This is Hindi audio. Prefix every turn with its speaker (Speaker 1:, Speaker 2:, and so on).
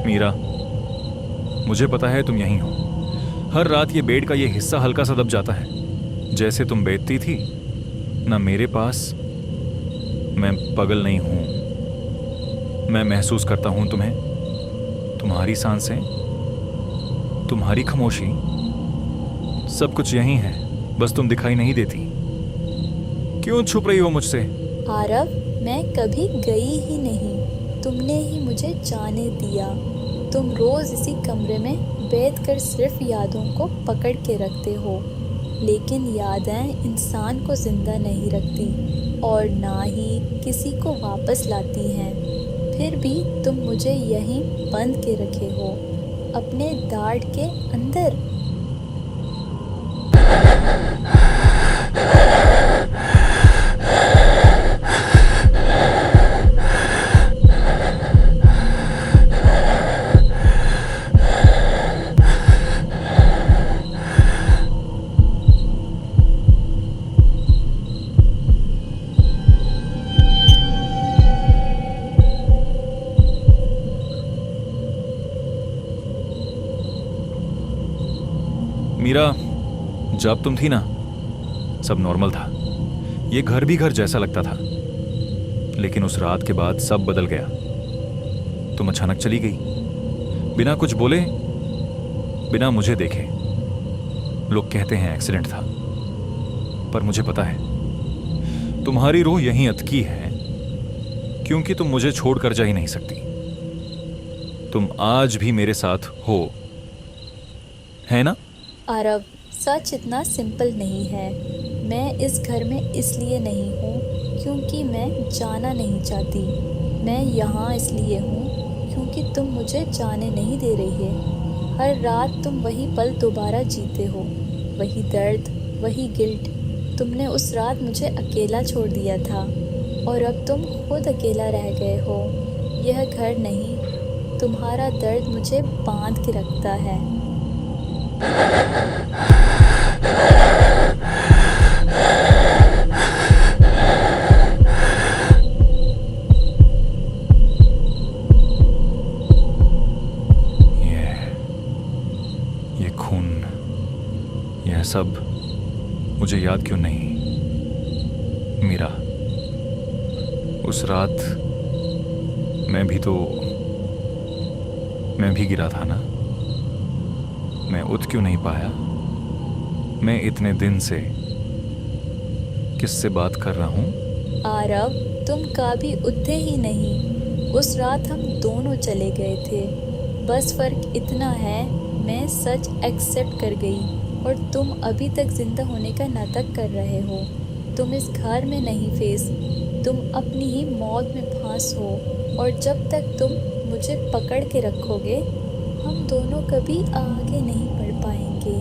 Speaker 1: मीरा, मुझे पता है तुम यहीं हो। हर रात ये बेड का ये हिस्सा हल्का सा दब जाता है। जैसे तुम बेचती थी ना मेरे पास। मैं पागल नहीं हूं। मैं महसूस करता हूं तुम्हें, तुम्हारी सांसें, तुम्हारी खामोशी, सब कुछ यहीं है। बस तुम दिखाई नहीं देती। क्यों छुप रही हो मुझसे?
Speaker 2: आरव, मैं कभी गई ही नहीं। तुमने ही मुझे जाने दिया। तुम रोज इसी कमरे में बैठकर सिर्फ यादों को पकड़ के रखते हो, लेकिन यादें इंसान को जिंदा नहीं रखती और ना ही किसी को वापस लाती हैं। फिर भी तुम मुझे यहीं बंद के रखे हो, अपने दाढ़ के अंदर।
Speaker 1: मीरा, जब तुम थी ना, सब नॉर्मल था। ये घर भी घर जैसा लगता था। लेकिन उस रात के बाद सब बदल गया। तुम अचानक चली गई, बिना कुछ बोले, बिना मुझे देखे। लोग कहते हैं एक्सीडेंट था, पर मुझे पता है तुम्हारी रूह यहीं अटकी है, क्योंकि तुम मुझे छोड़कर जा ही नहीं सकती। तुम आज भी मेरे साथ हो, है ना?
Speaker 2: आरव, सच इतना सिंपल नहीं है। मैं इस घर में इसलिए नहीं हूँ क्योंकि मैं जाना नहीं चाहती। मैं यहाँ इसलिए हूँ क्योंकि तुम मुझे जाने नहीं दे रही है। हर रात तुम वही पल दोबारा जीते हो, वही दर्द, वही गिल्ट। तुमने उस रात मुझे अकेला छोड़ दिया था और अब तुम खुद अकेला रह गए हो। यह घर नहीं, तुम्हारा दर्द मुझे बांध के रखता है।
Speaker 1: ये खून, यह सब मुझे याद क्यों नहीं? मीरा, उस रात मैं भी गिरा था ना। मैं उठ क्यों नहीं पाया? मैं इतने दिन से किससे बात कर रहा हूँ?
Speaker 2: आरव, तुम कभी उठे ही नहीं। उस रात हम दोनों चले गए थे। बस फर्क इतना है, मैं सच एक्सेप्ट कर गई और तुम अभी तक जिंदा होने का नाटक कर रहे हो। तुम इस घर में नहीं फेस, तुम अपनी ही मौत में फांस हो। और जब तक तुम मुझे पकड़ के रखोगे, हम दोनों कभी आगे नहीं बढ़ पाएंगे।